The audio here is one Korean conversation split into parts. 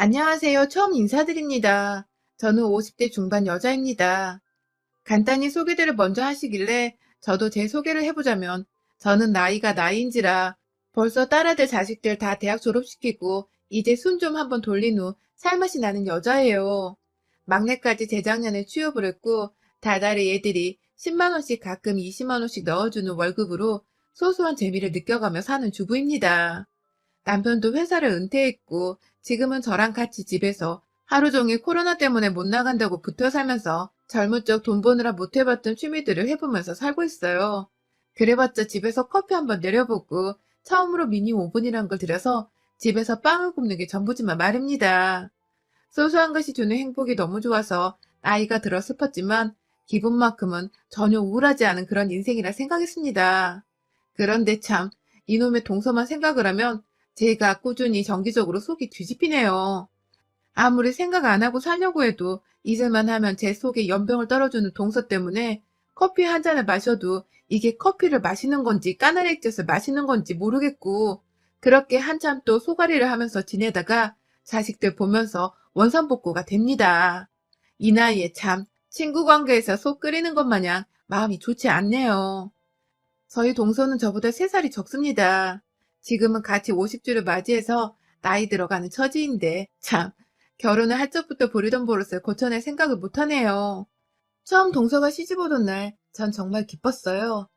안녕하세요. 처음 인사드립니다. 저는 50대 중반 여자입니다. 간단히 소개를 먼저 하시길래 저도 제 소개를 해보자면 저는 나이가 나이인지라 벌써 딸아들 자식들 다 대학 졸업시키고 이제 순 좀 한번 돌린 후 살맛이 나는 여자예요. 막내까지 재작년에 취업을 했고 달달이 애들이 10만 원씩 가끔 20만 원씩 넣어주는 월급으로 소소한 재미를 느껴가며 사는 주부입니다. 남편도 회사를 은퇴했고 지금은 저랑 같이 집에서 하루 종일 코로나 때문에 못 나간다고 붙어 살면서 젊은 적 돈 버느라 못 해봤던 취미들을 해보면서 살고 있어요. 그래봤자 집에서 커피 한번 내려보고 처음으로 미니 오븐이란 걸 들여서 집에서 빵을 굽는 게 전부지만 말입니다. 소소한 것이 주는 행복이 너무 좋아서 나이가 들어 슬펐지만 기분만큼은 전혀 우울하지 않은 그런 인생이라 생각했습니다. 그런데 참 이놈의 동서만 생각을 하면 제가 꾸준히 정기적으로 속이 뒤집히네요. 아무리 생각 안 하고 살려고 해도 잊을만 하면 제 속에 연병을 떨어주는 동서 때문에 커피 한 잔을 마셔도 이게 커피를 마시는 건지 까나리 액젓을 마시는 건지 모르겠고 그렇게 한참 또 소가리를 하면서 지내다가 자식들 보면서 원산복구가 됩니다. 이 나이에 참 친구 관계에서 속 끓이는 것 마냥 마음이 좋지 않네요. 저희 동서는 저보다 3살이 적습니다. 지금은 같이 50주를 맞이해서 나이 들어가는 처지인데 참 결혼을 할 적부터 부리던 버릇을 고쳐낼 생각을 못하네요. 처음 동서가 시집 오던 날 전 정말 기뻤어요.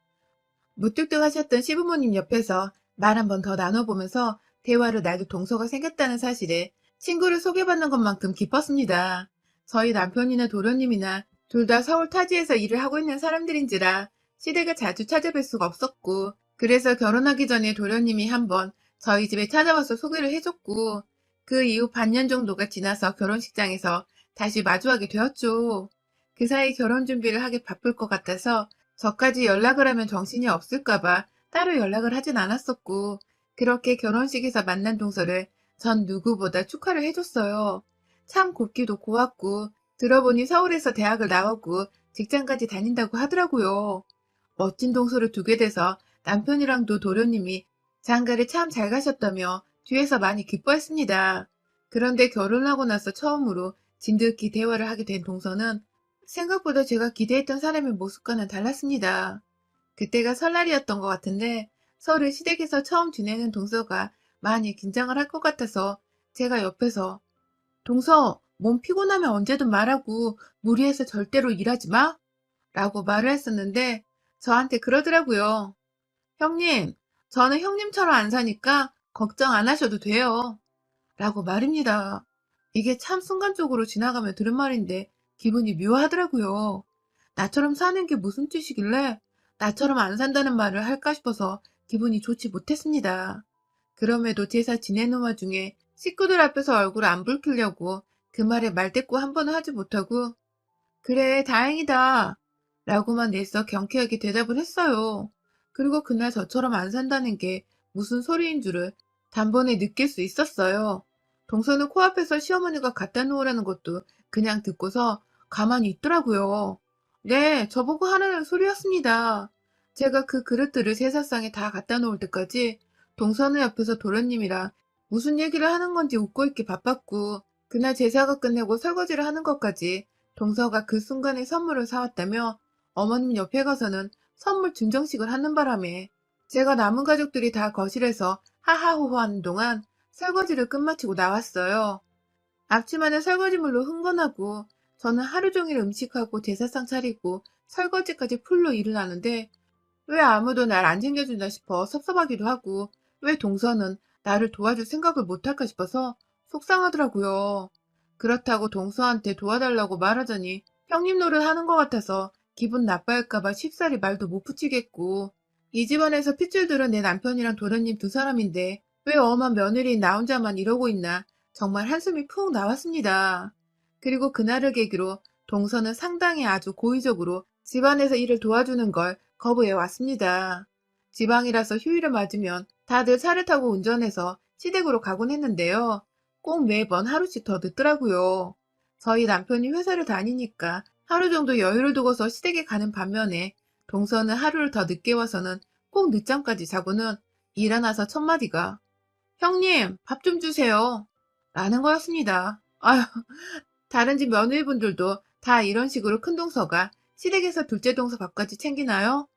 무뚝뚝하셨던 시부모님 옆에서 말 한 번 더 나눠보면서 대화를 나도 동서가 생겼다는 사실에 친구를 소개받는 것만큼 기뻤습니다. 저희 남편이나 도련님이나 둘 다 서울 타지에서 일을 하고 있는 사람들인지라 시댁을 자주 찾아뵐 수가 없었고 그래서 결혼하기 전에 도련님이 한번 저희 집에 찾아와서 소개를 해줬고 그 이후 반년 정도가 지나서 결혼식장에서 다시 마주하게 되었죠. 그 사이 결혼 준비를 하기 바쁠 것 같아서 저까지 연락을 하면 정신이 없을까봐 따로 연락을 하진 않았었고, 그렇게 결혼식에서 만난 동서를 전 누구보다 축하를 해줬어요. 참 곱기도 고왔고, 들어보니 서울에서 대학을 나오고 직장까지 다닌다고 하더라고요. 멋진 동서를 두게 돼서 남편이랑도 도련님이 장가를 참 잘 가셨다며 뒤에서 많이 기뻐했습니다. 그런데 결혼하고 나서 처음으로 진득히 대화를 하게 된 동서는 생각보다 제가 기대했던 사람의 모습과는 달랐습니다. 그때가 설날이었던 것 같은데 설을 시댁에서 처음 지내는 동서가 많이 긴장을 할 것 같아서 제가 옆에서 동서, 몸 피곤하면 언제든 말하고 무리해서 절대로 일하지 마? 라고 말을 했었는데 저한테 그러더라고요. 형님, 저는 형님처럼 안 사니까 걱정 안 하셔도 돼요. 라고 말입니다. 이게 참 순간적으로 지나가며 들은 말인데 기분이 묘하더라고요. 나처럼 사는 게 무슨 뜻이길래 나처럼 안 산다는 말을 할까 싶어서 기분이 좋지 못했습니다. 그럼에도 제사 지내는 와중에 식구들 앞에서 얼굴 안 붉히려고 그 말에 말대꾸 한 번은 하지 못하고 그래 다행이다 라고만 내서 경쾌하게 대답을 했어요. 그리고 그날 저처럼 안 산다는 게 무슨 소리인 줄을 단번에 느낄 수 있었어요. 동서는 코앞에서 시어머니가 갖다 놓으라는 것도 그냥 듣고서 가만히 있더라고요. 네, 저보고 하라는 소리였습니다. 제가 그 그릇들을 세사상에 다 갖다 놓을 때까지 동서는 옆에서 도련님이랑 무슨 얘기를 하는 건지 웃고 있기 바빴고 그날 제사가 끝내고 설거지를 하는 것까지 동서가 그 순간에 선물을 사왔다며 어머님 옆에 가서는 선물 증정식을 하는 바람에 제가 남은 가족들이 다 거실에서 하하호호 하는 동안 설거지를 끝마치고 나왔어요. 앞치마는 설거지물로 흥건하고 저는 하루 종일 음식하고 제사상 차리고 설거지까지 풀로 일을 하는데 왜 아무도 날 안 챙겨준다 싶어 섭섭하기도 하고 왜 동서는 나를 도와줄 생각을 못할까 싶어서 속상하더라고요. 그렇다고 동서한테 도와달라고 말하자니 형님 노릇 하는 것 같아서 기분 나빠할까봐 쉽사리 말도 못 붙이겠고 이 집안에서 핏줄 들은 내 남편이랑 도련님 두 사람인데 왜 엄한 며느리인 나 혼자만 이러고 있나 정말 한숨이 푹 나왔습니다. 그리고 그날을 계기로 동서는 상당히 아주 고의적으로 집안에서 일을 도와주는 걸 거부해 왔습니다. 지방이라서 휴일을 맞으면 다들 차를 타고 운전해서 시댁으로 가곤 했는데요. 꼭 매번 하루씩 더 늦더라고요. 저희 남편이 회사를 다니니까 하루 정도 여유를 두고서 시댁에 가는 반면에 동서는 하루를 더 늦게 와서는 꼭 늦잠까지 자고는 일어나서 첫마디가 형님 밥 좀 주세요 라는 거였습니다. 아휴, 다른 집 며느리분들도 다 이런 식으로 큰 동서가 시댁에서 둘째 동서 밥까지 챙기나요?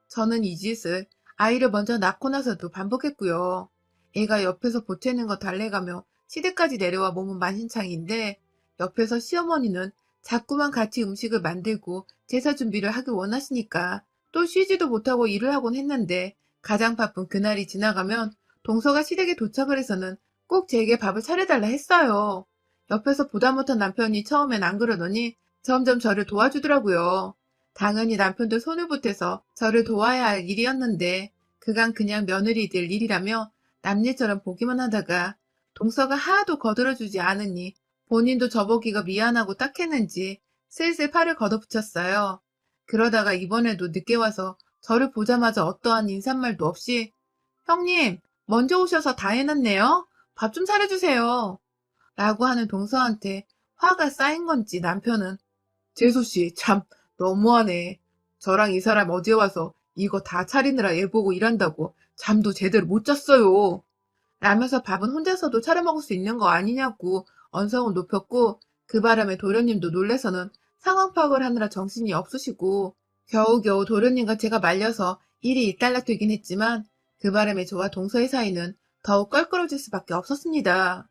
저는 이 짓을 아이를 먼저 낳고 나서도 반복했고요. 애가 옆에서 보채는 거 달래가며 시댁까지 내려와 몸은 만신창이인데 옆에서 시어머니는 자꾸만 같이 음식을 만들고 제사 준비를 하길 원하시니까 또 쉬지도 못하고 일을 하곤 했는데 가장 바쁜 그날이 지나가면 동서가 시댁에 도착을 해서는 꼭 제게 밥을 차려달라 했어요. 옆에서 보다 못한 남편이 처음엔 안 그러더니 점점 저를 도와주더라고요. 당연히 남편도 손을 보태서 저를 도와야 할 일이었는데 그간 그냥 며느리들 일이라며 남일처럼 보기만 하다가 동서가 하나도 거들어주지 않으니 본인도 저보기가 미안하고 딱했는지 슬슬 팔을 걷어붙였어요. 그러다가 이번에도 늦게 와서 저를 보자마자 어떠한 인사말도 없이 형님, 먼저 오셔서 다 해놨네요. 밥 좀 차려주세요. 라고 하는 동서한테 화가 쌓인 건지 남편은 재수씨, 참, 너무하네. 저랑 이 사람 어제 와서 이거 다 차리느라 애 보고 일한다고 잠도 제대로 못 잤어요. 라면서 밥은 혼자서도 차려 먹을 수 있는 거 아니냐고 언성을 높였고 그 바람에 도련님도 놀래서는 상황 파악을 하느라 정신이 없으시고 겨우겨우 도련님과 제가 말려서 일이 일단락되긴 했지만 그 바람에 저와 동서의 사이는 더욱 껄끄러질 수밖에 없었습니다.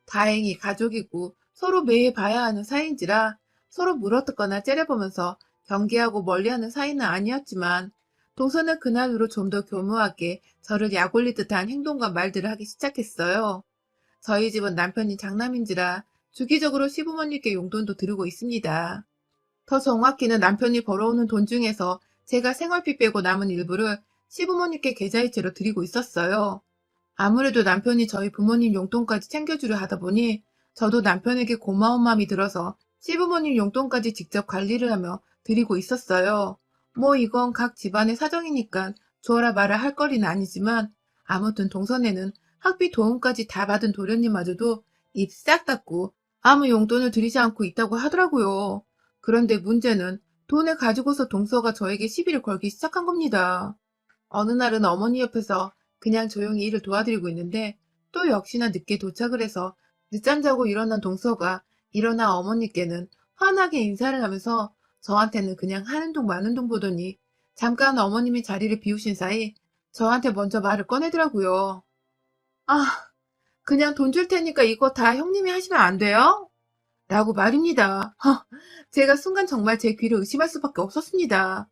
다행히 가족이고 서로 매일 봐야 하는 사이인지라 서로 물어뜯거나 째려보면서 경계하고 멀리하는 사이는 아니었지만 동서는 그날으로 좀 더 교묘하게 저를 약올릴 듯한 행동과 말들을 하기 시작했어요. 저희 집은 남편이 장남인지라 주기적으로 시부모님께 용돈도 드리고 있습니다. 더 정확히는 남편이 벌어오는 돈 중에서 제가 생활비 빼고 남은 일부를 시부모님께 계좌이체로 드리고 있었어요. 아무래도 남편이 저희 부모님 용돈까지 챙겨주려 하다 보니 저도 남편에게 고마운 마음이 들어서 시부모님 용돈까지 직접 관리를 하며 드리고 있었어요. 뭐 이건 각 집안의 사정이니까 주어라 말아 할 거리는 아니지만 아무튼 동선에는 학비 도움까지 다 받은 도련님마저도 입 싹 닫고 아무 용돈을 드리지 않고 있다고 하더라고요. 그런데 문제는 돈을 가지고서 동서가 저에게 시비를 걸기 시작한 겁니다. 어느 날은 어머니 옆에서 그냥 조용히 일을 도와드리고 있는데 또 역시나 늦게 도착을 해서 늦잠 자고 일어난 동서가 일어나 어머니께는 환하게 인사를 하면서 저한테는 그냥 하는 둥 마는 둥 보더니 잠깐 어머님이 자리를 비우신 사이 저한테 먼저 말을 꺼내더라고요. 아, 그냥 돈 줄 테니까 이거 다 형님이 하시면 안 돼요? 라고 말입니다. 제가 순간 정말 제 귀를 의심할 수밖에 없었습니다.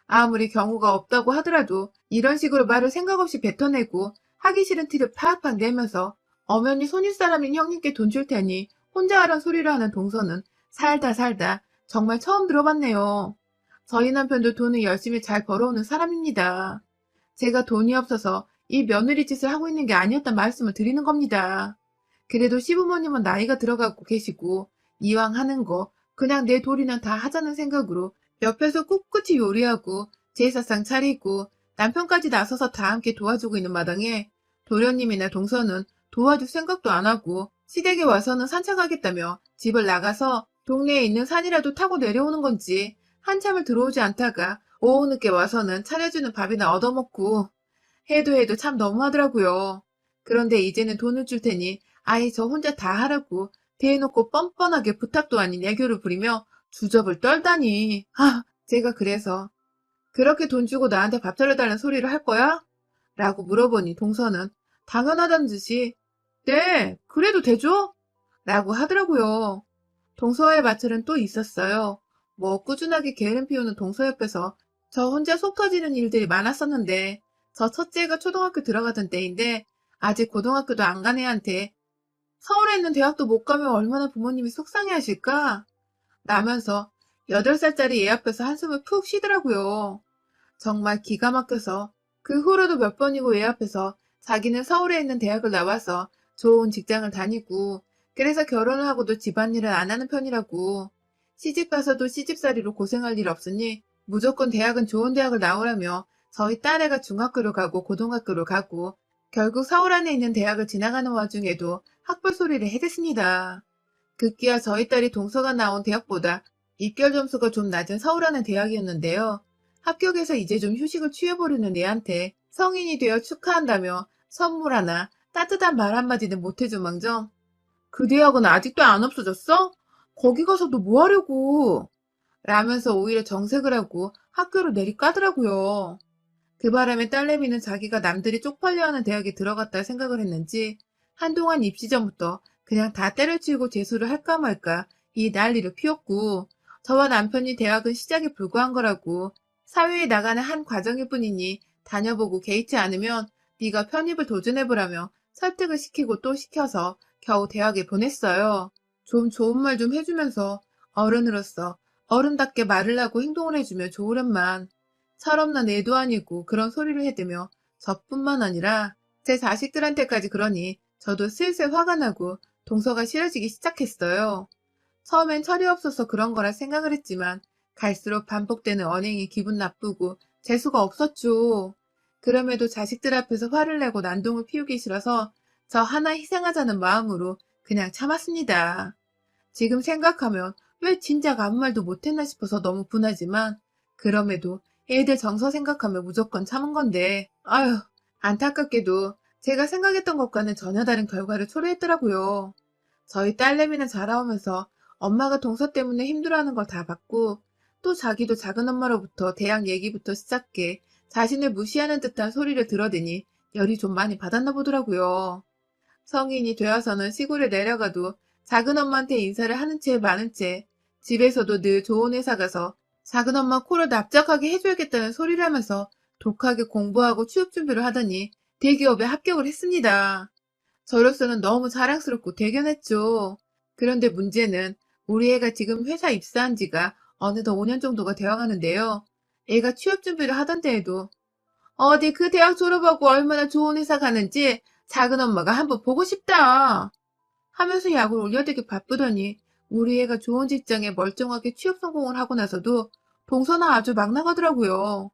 아무리 경우가 없다고 하더라도 이런 식으로 말을 생각 없이 뱉어내고 하기 싫은 티를 팍팍 내면서 엄연히 손윗사람인 형님께 돈 줄 테니 혼자 하란 소리를 하는 동서는 살다 살다 정말 처음 들어봤네요. 저희 남편도 돈을 열심히 잘 벌어오는 사람입니다. 제가 돈이 없어서 이 며느리 짓을 하고 있는 게 아니었단 말씀을 드리는 겁니다. 그래도 시부모님은 나이가 들어가고 계시고 이왕 하는 거 그냥 내 도리는 다 하자는 생각으로 옆에서 꿋꿋이 요리하고 제사상 차리고 남편까지 나서서 다 함께 도와주고 있는 마당에 도련님이나 동서는 도와줄 생각도 안 하고 시댁에 와서는 산책하겠다며 집을 나가서 동네에 있는 산이라도 타고 내려오는 건지 한참을 들어오지 않다가 오후 늦게 와서는 차려주는 밥이나 얻어먹고 해도 참 너무하더라고요. 그런데 이제는 돈을 줄 테니 아예 저 혼자 다 하라고 대놓고 뻔뻔하게 부탁도 아닌 애교를 부리며 주접을 떨다니. 제가 그래서 그렇게 돈 주고 나한테 밥 차려달라는 소리를 할 거야? 라고 물어보니 동서는 당연하다는 듯이 네, 그래도 되죠? 라고 하더라고요. 동서와의 마찰은 또 있었어요. 뭐 꾸준하게 게으름 피우는 동서 옆에서 저 혼자 속 터지는 일들이 많았었는데 저 첫째가 초등학교 들어가던 때인데 아직 고등학교도 안 간 애한테 서울에 있는 대학도 못 가면 얼마나 부모님이 속상해하실까? 라면서 8살짜리 애 앞에서 한숨을 푹 쉬더라고요. 정말 기가 막혀서 그 후로도 몇 번이고 애 앞에서 자기는 서울에 있는 대학을 나와서 좋은 직장을 다니고 그래서 결혼을 하고도 집안일을 안 하는 편이라고 시집 가서도 시집살이로 고생할 일 없으니 무조건 대학은 좋은 대학을 나오라며 저희 딸애가 중학교를 가고 고등학교를 가고 결국 서울 안에 있는 대학을 지나가는 와중에도 학벌 소리를 해댔습니다. 급기야 저희 딸이 동서가 나온 대학보다 입결 점수가 좀 낮은 서울 안의 대학이었는데요. 합격해서 이제 좀 휴식을 취해보려는 애한테 성인이 되어 축하한다며 선물 하나 따뜻한 말 한마디는 못해준 망정 그 대학은 아직도 안 없어졌어? 거기 가서 너 뭐 하려고? 라면서 오히려 정색을 하고 학교로 내리까더라고요. 그 바람에 딸내미는 자기가 남들이 쪽팔려하는 대학에 들어갔다 생각을 했는지 한동안 입시 전부터 그냥 다 때려치우고 재수를 할까 말까 이 난리를 피웠고, 저와 남편이 대학은 시작에 불과한 거라고, 사회에 나가는 한 과정일 뿐이니 다녀보고 개의치 않으면 네가 편입을 도전해보라며 설득을 시키고 또 시켜서 겨우 대학에 보냈어요. 좀 좋은 말 좀 해주면서 어른으로서 어른답게 말을 하고 행동을 해주면 좋으련만, 철없는 애도 아니고 그런 소리를 해대며 저뿐만 아니라 제 자식들한테까지 그러니 저도 슬슬 화가 나고 동서가 싫어지기 시작했어요. 처음엔 철이 없어서 그런 거라 생각을 했지만 갈수록 반복되는 언행이 기분 나쁘고 재수가 없었죠. 그럼에도 자식들 앞에서 화를 내고 난동을 피우기 싫어서 저 하나 희생하자는 마음으로 그냥 참았습니다. 지금 생각하면 왜 진작 아무 말도 못했나 싶어서 너무 분하지만, 그럼에도 애들 정서 생각하면 무조건 참은 건데, 아휴, 안타깝게도 제가 생각했던 것과는 전혀 다른 결과를 초래했더라고요. 저희 딸내미는 자라오면서 엄마가 동서 때문에 힘들어하는 걸 다 봤고, 또 자기도 작은 엄마로부터 대학 얘기부터 시작해 자신을 무시하는 듯한 소리를 들어대니 열이 좀 많이 받았나 보더라고요. 성인이 되어서는 시골에 내려가도 작은 엄마한테 인사를 하는 채 마는 채, 집에서도 늘 좋은 회사 가서 작은 엄마 코를 납작하게 해줘야겠다는 소리를 하면서 독하게 공부하고 취업 준비를 하더니 대기업에 합격을 했습니다. 저로서는 너무 자랑스럽고 대견했죠. 그런데 문제는 우리 애가 지금 회사 입사한 지가 어느덧 5년 정도가 되어가는데요. 애가 취업 준비를 하던 때에도 어디 그 대학 졸업하고 얼마나 좋은 회사 가는지 작은 엄마가 한번 보고 싶다 하면서 약을 올려대기 바쁘더니, 우리 애가 좋은 직장에 멀쩡하게 취업 성공을 하고 나서도 동서나 아주 막 나가더라고요.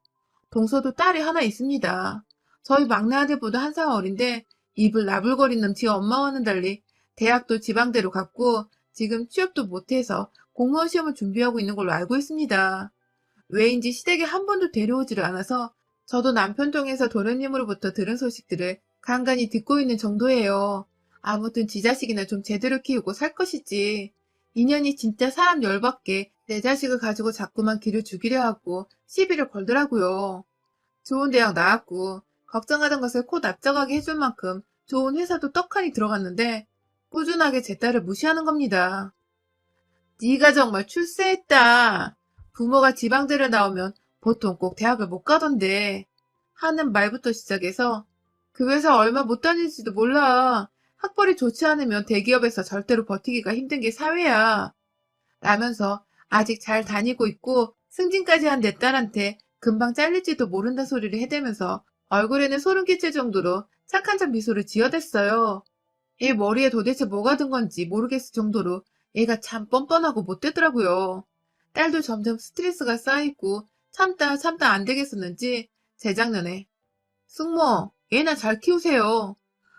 동서도 딸이 하나 있습니다. 저희 막내 아들보다 한 살 어린데 입을 나불거리는 지 엄마와는 달리 대학도 지방대로 갔고 지금 취업도 못해서 공무원 시험을 준비하고 있는 걸로 알고 있습니다. 왜인지 시댁에 한 번도 데려오지를 않아서 저도 남편 통해서 도련님으로부터 들은 소식들을 간간히 듣고 있는 정도예요. 아무튼 지 자식이나 좀 제대로 키우고 살 것이지. 인연이 진짜 사람 열받게 내 자식을 가지고 자꾸만 길을 죽이려 하고 시비를 걸더라고요. 좋은 대학 나왔고 걱정하던 것을 코 납작하게 해줄 만큼 좋은 회사도 떡하니 들어갔는데 꾸준하게 제 딸을 무시하는 겁니다. 네가 정말 출세했다. 부모가 지방대를 나오면 보통 꼭 대학을 못 가던데 하는 말부터 시작해서 그 회사 얼마 못 다닐지도 몰라. 학벌이 좋지 않으면 대기업에서 절대로 버티기가 힘든 게 사회야. 라면서 아직 잘 다니고 있고 승진까지 한 내 딸한테 금방 잘릴지도 모른다 소리를 해대면서 얼굴에는 소름 끼칠 정도로 착한 척 미소를 지어댔어요. 얘 머리에 도대체 뭐가 든 건지 모르겠을 정도로 얘가 참 뻔뻔하고 못되더라고요. 딸도 점점 스트레스가 쌓이고 참다 참다 안 되겠었는지 재작년에 숙모 얘나 잘 키우세요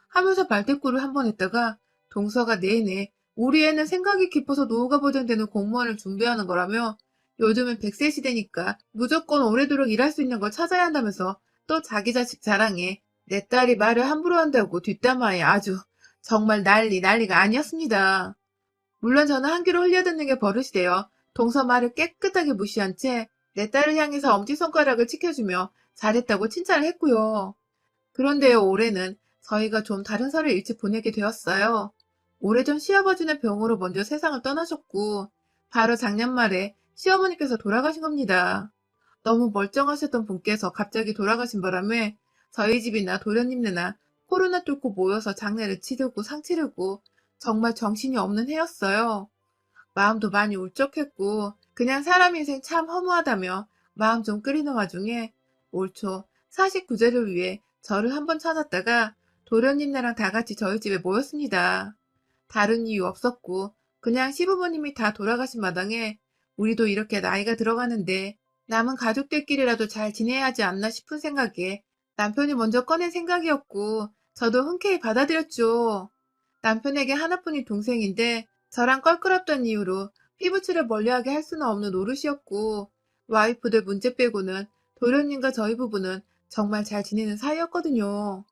하면서 발대꾸를 한 번 했다가 동서가 내내 우리 애는 생각이 깊어서 노후가 보장되는 공무원을 준비하는 거라며 요즘은 100세 시대니까 무조건 오래도록 일할 수 있는 걸 찾아야 한다면서 또 자기 자식 자랑에 내 딸이 말을 함부로 한다고 뒷담화에 아주 정말 난리가 아니었습니다. 물론 저는 한 귀로 흘려듣는 게 버릇이 되어 동서 말을 깨끗하게 무시한 채 내 딸을 향해서 엄지손가락을 치켜주며 잘했다고 칭찬을 했고요. 그런데요, 올해는 저희가 좀 다른 살을 일찍 보내게 되었어요. 오래전 시아버지는 병으로 먼저 세상을 떠나셨고 바로 작년 말에 시어머니께서 돌아가신 겁니다. 너무 멀쩡하셨던 분께서 갑자기 돌아가신 바람에 저희 집이나 도련님네나 코로나 뚫고 모여서 장례를 치르고 상 치르고 정말 정신이 없는 해였어요. 마음도 많이 울적했고 그냥 사람 인생 참 허무하다며 마음 좀 끓이는 와중에 올 초 49제를 위해 저를 한번 찾았다가 도련님네랑 다 같이 저희 집에 모였습니다. 다른 이유 없었고 그냥 시부모님이 다 돌아가신 마당에 우리도 이렇게 나이가 들어가는데 남은 가족들끼리라도 잘 지내야 하지 않나 싶은 생각에 남편이 먼저 꺼낸 생각이었고 저도 흔쾌히 받아들였죠. 남편에게 하나뿐인 동생인데 저랑 껄끄럽던 이유로 피부치를 멀리하게 할 수는 없는 노릇이었고 와이프들 문제 빼고는 도련님과 저희 부부는 정말 잘 지내는 사이였거든요.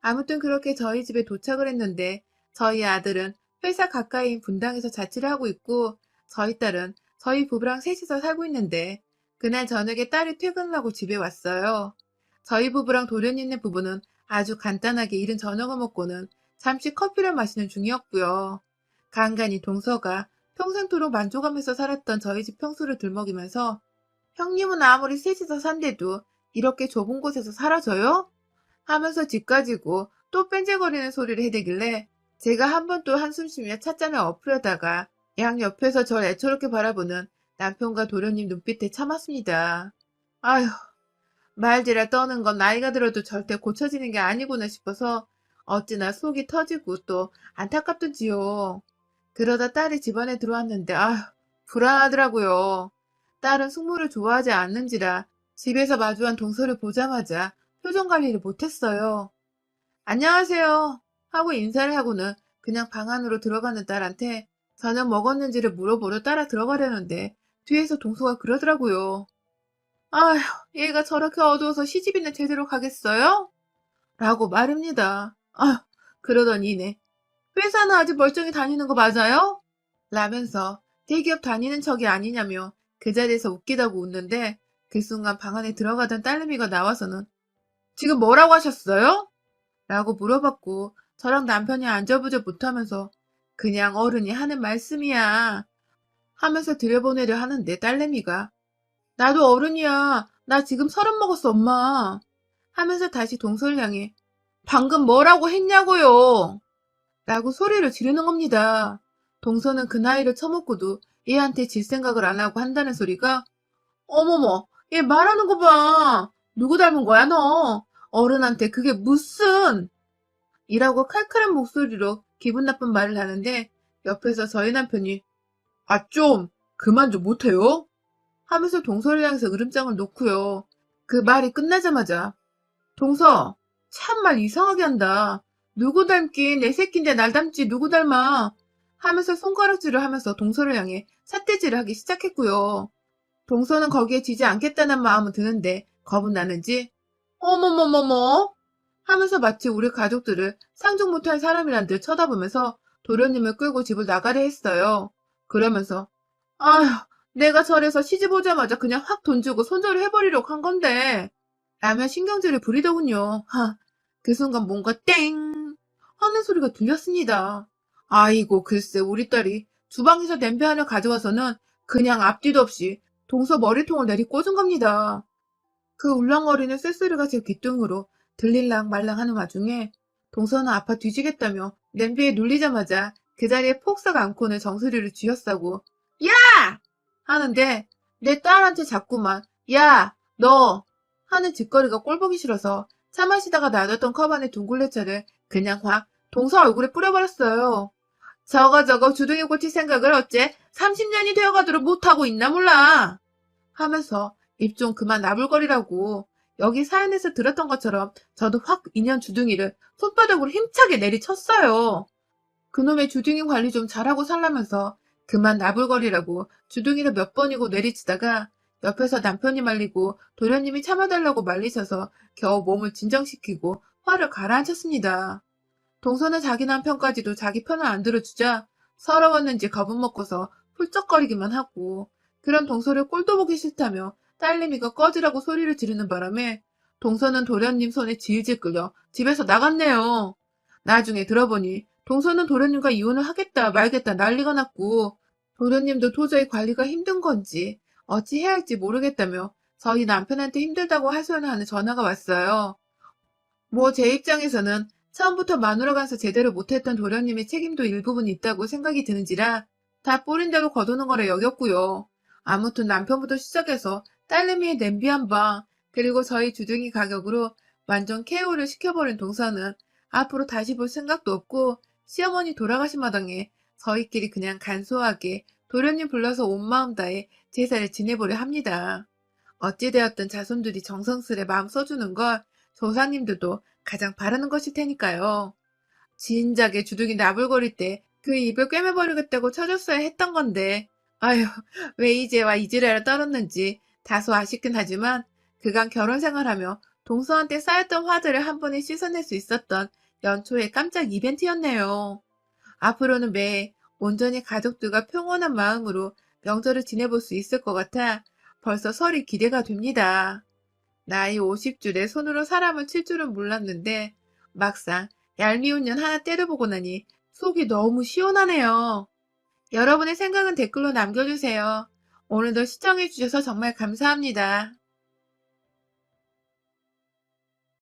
아무튼 그렇게 저희 집에 도착을 했는데 저희 아들은 회사 가까이인 분당에서 자취를 하고 있고 저희 딸은 저희 부부랑 셋이서 살고 있는데 그날 저녁에 딸이 퇴근을 하고 집에 왔어요. 저희 부부랑 도련님네 부부는 아주 간단하게 이른 저녁을 먹고는 잠시 커피를 마시는 중이었고요. 간간히 동서가 평생토록 만족하면서 살았던 저희 집 평수를 들먹이면서 형님은 아무리 셋이서 산데도 이렇게 좁은 곳에서 사라져요? 하면서 집 가지고 또 뺀질거리는 소리를 해대길래 제가 한 번 또 한숨 쉬며 찻잔을 엎으려다가 양 옆에서 절 애처롭게 바라보는 남편과 도련님 눈빛에 참았습니다. 아휴, 말들아 떠는 건 나이가 들어도 절대 고쳐지는 게 아니구나 싶어서 어찌나 속이 터지고 또 안타깝던지요. 그러다 딸이 집안에 들어왔는데 아휴, 불안하더라고요. 딸은 숙모를 좋아하지 않는지라 집에서 마주한 동서를 보자마자 표정 관리를 못했어요. 안녕하세요 하고 인사를 하고는 그냥 방 안으로 들어가는 딸한테 저녁 먹었는지를 물어보러 따라 들어가려는데 뒤에서 동서가 그러더라고요. 아휴, 얘가 저렇게 어두워서 시집이나 제대로 가겠어요? 라고 말입니다. 아휴, 그러던 이내 회사는 아직 멀쩡히 다니는 거 맞아요? 라면서 대기업 다니는 척이 아니냐며 그 자리에서 웃기다고 웃는데 그 순간 방 안에 들어가던 딸내미가 나와서는 지금 뭐라고 하셨어요? 라고 물어봤고 저랑 남편이 안절부절 못하면서 그냥 어른이 하는 말씀이야 하면서 들여보내려 하는데 딸내미가 나도 어른이야. 나 지금 30 먹었어, 엄마. 하면서 다시 동서를 향해 방금 뭐라고 했냐고요. 라고 소리를 지르는 겁니다. 동서는 그 나이를 처먹고도 얘한테 질 생각을 안 하고 한다는 소리가 어머머, 얘 말하는 거 봐. 누구 닮은 거야, 너? 어른한테 그게 무슨 이라고 칼칼한 목소리로 기분 나쁜 말을 하는데 옆에서 저희 남편이 아, 좀 그만 좀 못해요? 하면서 동서를 향해서 으름장을 놓고요. 그 말이 끝나자마자 동서, 참말 이상하게 한다. 누구 닮긴 내 새끼인데 날 닮지 누구 닮아. 하면서 손가락질을 하면서 동서를 향해 삿대질을 하기 시작했고요. 동서는 거기에 지지 않겠다는 마음은 드는데 겁은 나는지 어머머머머 하면서 마치 우리 가족들을 상종 못할 사람이란 듯 쳐다보면서 도련님을 끌고 집을 나가려 했어요. 그러면서 아휴, 내가 절에서 시집 오자마자 그냥 확 돈 주고 손절을 해버리려고 한 건데 라며 신경질을 부리더군요. 그 순간 뭔가 땡 하는 소리가 들렸습니다. 아이고 글쎄 우리 딸이 주방에서 냄비 하나 가져와서는 그냥 앞뒤도 없이 동서 머리통을 내리꽂은 겁니다. 그 울렁거리는 쇳소리가 제 귀뚱으로 들릴랑 말랑 하는 와중에 동서는 아파 뒤지겠다며 냄비에 눌리자마자 그 자리에 폭삭 안고는 정수리를 쥐어싸고 야! 하는데 내 딸한테 자꾸만 야! 너! 하는 짓거리가 꼴보기 싫어서 차 마시다가 놔뒀던 컵 안에 둥글레차를 그냥 확 동서 얼굴에 뿌려버렸어요. 저거 주둥이 고칠 생각을 어째 30년이 되어가도록 못하고 있나 몰라. 하면서 입 좀 그만 나불거리라고 여기 사연에서 들었던 것처럼 저도 확 인연 주둥이를 손바닥으로 힘차게 내리쳤어요. 그놈의 주둥이 관리 좀 잘하고 살라면서 그만 나불거리라고 주둥이를 몇 번이고 내리치다가 옆에서 남편이 말리고 도련님이 참아달라고 말리셔서 겨우 몸을 진정시키고 화를 가라앉혔습니다. 동서는 자기 남편까지도 자기 편을 안 들어주자 서러웠는지 겁은 먹고서 훌쩍거리기만 하고 그런 동서를 꼴도 보기 싫다며 딸내미가 꺼지라고 소리를 지르는 바람에 동서는 도련님 손에 질질 끌려 집에서 나갔네요. 나중에 들어보니 동서는 도련님과 이혼을 하겠다 말겠다 난리가 났고 도련님도 도저히 관리가 힘든 건지 어찌 해야 할지 모르겠다며 저희 남편한테 힘들다고 하소연하는 전화가 왔어요. 뭐 제 입장에서는 처음부터 마누라 간서 제대로 못했던 도련님의 책임도 일부분 있다고 생각이 드는지라 다 뿌린 대로 거두는 거라 여겼고요. 아무튼 남편부터 시작해서 딸내미의 냄비 한 방, 그리고 저희 주둥이 가격으로 완전 KO를 시켜버린 동서는 앞으로 다시 볼 생각도 없고 시어머니 돌아가신 마당에 저희끼리 그냥 간소하게 도련님 불러서 온 마음 다해 제사를 지내보려 합니다. 어찌되었든 자손들이 정성스레 마음 써주는 걸 조사님들도 가장 바라는 것일 테니까요. 진작에 주둥이 나불거릴 때 그 입을 꿰매버리겠다고 쳐줬어야 했던 건데 아휴 왜 이제와 이지랄을 떨었는지 다소 아쉽긴 하지만 그간 결혼 생활하며 동서한테 쌓였던 화들을 한 번에 씻어낼 수 있었던 연초의 깜짝 이벤트였네요. 앞으로는 매해 온전히 가족들과 평온한 마음으로 명절을 지내볼 수 있을 것 같아 벌써 설이 기대가 됩니다. 나이 50줄에 손으로 사람을 칠 줄은 몰랐는데 막상 얄미운 년 하나 때려보고 나니 속이 너무 시원하네요. 여러분의 생각은 댓글로 남겨주세요. 오늘도 시청해주셔서 정말 감사합니다.